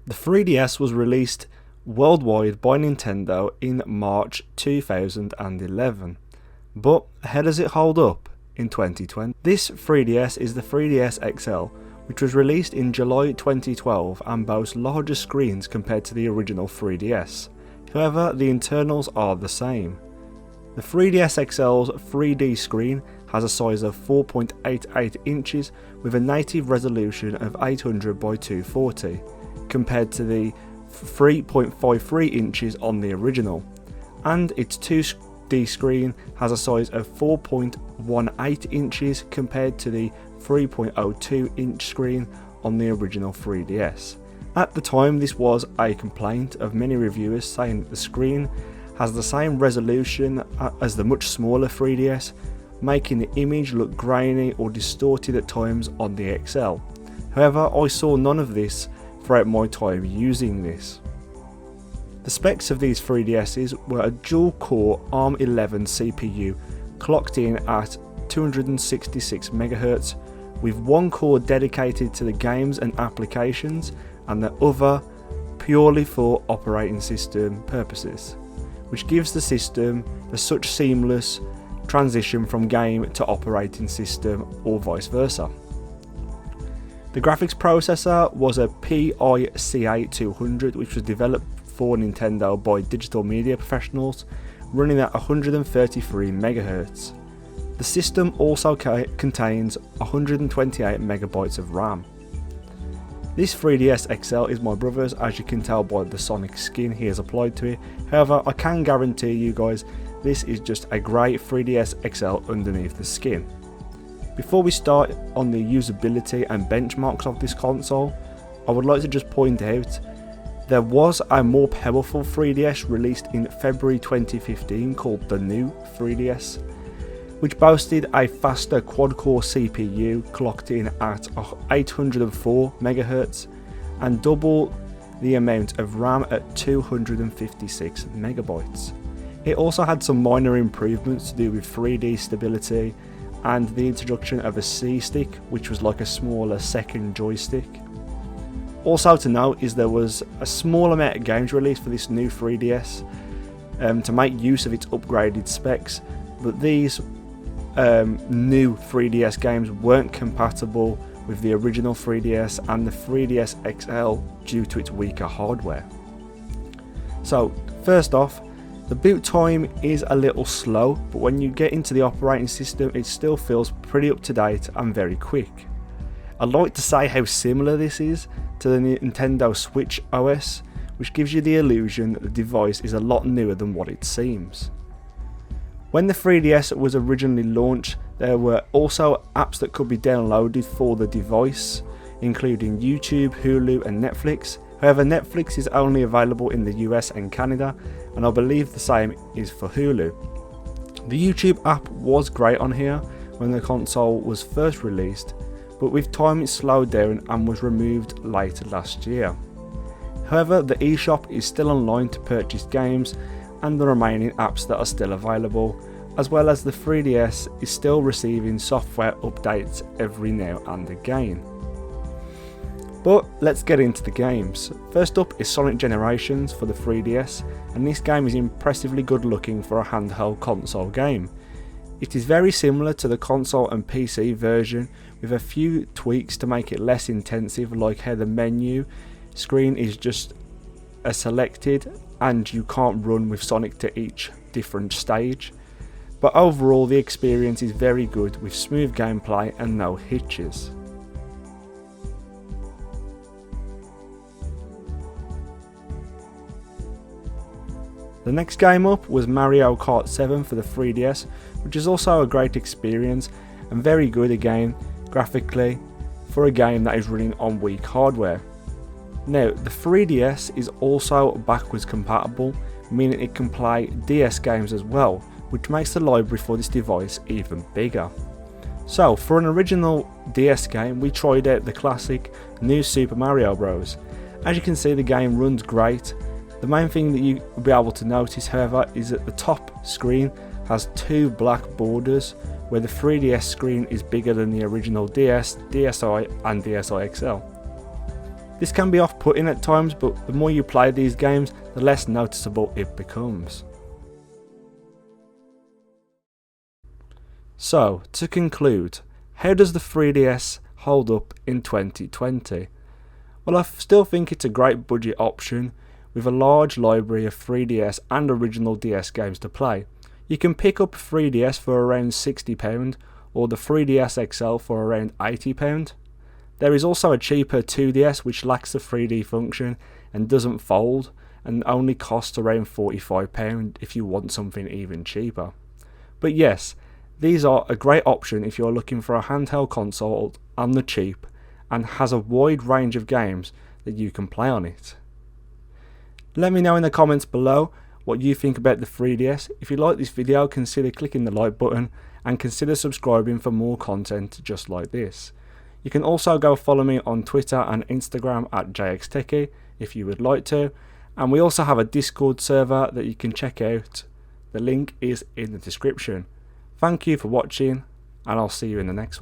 The 3DS was released worldwide by Nintendo in March 2011, but how does it hold up in 2020? This 3DS is the 3DS XL, which was released in July 2012 and boasts larger screens compared to the original 3DS. However, the internals are the same. The 3DS XL's 3D screen has a size of 4.88 inches with a native resolution of 800 by 240, compared to the 3.53 inches on the original, and its 2D screen has a size of 4.18 inches compared to the 3.02 inch screen on the original 3DS. At the time, this was a complaint of many reviewers, saying that the screen has the same resolution as the much smaller 3DS, making the image look grainy or distorted at times on the XL. However, I saw none of this throughout my time using this. The specs of these 3DSs were a dual-core ARM11 CPU clocked in at 266 MHz, with one core dedicated to the games and applications and the other purely for operating system purposes, which gives the system a such seamless transition from game to operating system or vice versa. The graphics processor was a PICA 200, which was developed for Nintendo by digital media professionals, running at 133 MHz. The system also contains 128 MB of RAM. This 3DS XL is my brother's, as you can tell by the Sonic skin he has applied to it. However, I can guarantee you guys this is just a great 3DS XL underneath the skin. Before we start on the usability and benchmarks of this console, I would like to just point out there was a more powerful 3DS released in February 2015 called the new 3DS, which boasted a faster quad-core CPU clocked in at 804 MHz and double the amount of RAM at 256 MB. It also had some minor improvements to do with 3D stability and the introduction of a C-stick, which was like a smaller second joystick. Also to note is there was a small amount of games released for this new 3DS to make use of its upgraded specs, but these new 3DS games weren't compatible with the original 3DS and the 3DS XL due to its weaker hardware. So first off, the boot time is a little slow, but when you get into the operating system it still feels pretty up to date and very quick. I'd like to say how similar this is to the Nintendo Switch OS, which gives you the illusion that the device is a lot newer than what it seems. When the 3DS was originally launched, there were also apps that could be downloaded for the device, including YouTube, Hulu and Netflix. However, Netflix is only available in the US and Canada, and I believe the same is for Hulu. The YouTube app was great on here when the console was first released, but with time it slowed down and was removed later last year. However, the eShop is still online to purchase games and the remaining apps that are still available, as well as the 3DS is still receiving software updates every now and again. But let's get into the games. First up is Sonic Generations for the 3DS, and this game is impressively good looking for a handheld console game. It is very similar to the console and PC version, with a few tweaks to make it less intensive, like how the menu screen is just selected and you can't run with Sonic to each different stage. But overall the experience is very good with smooth gameplay and no hitches. The next game up was Mario Kart 7 for the 3DS, which is also a great experience and very good again graphically for a game that is running on weak hardware. Now, the 3DS is also backwards compatible, meaning it can play DS games as well, which makes the library for this device even bigger. So, for an original DS game, we tried out the classic New Super Mario Bros. As you can see, the game runs great. The main thing that you will be able to notice, however, is that the top screen has two black borders, where the 3DS screen is bigger than the original DS, DSi and DSi XL. This can be off-putting at times, but the more you play these games, the less noticeable it becomes. So, to conclude, how does the 3DS hold up in 2020? Well, I still think it's a great budget option with a large library of 3DS and original DS games to play. You can pick up a 3DS for around £60 or the 3DS XL for around £80. There is also a cheaper 2DS which lacks the 3D function and doesn't fold and only costs around £45 if you want something even cheaper. But yes, these are a great option if you're looking for a handheld console on the cheap and has a wide range of games that you can play on it. Let me know in the comments below what you think about the 3DS. If you like this video, consider clicking the like button and consider subscribing for more content just like this. You can also go follow me on Twitter and Instagram at JXTechie if you would like to, and we also have a Discord server that you can check out. The link is in the description. Thank you for watching, and I'll see you in the next one.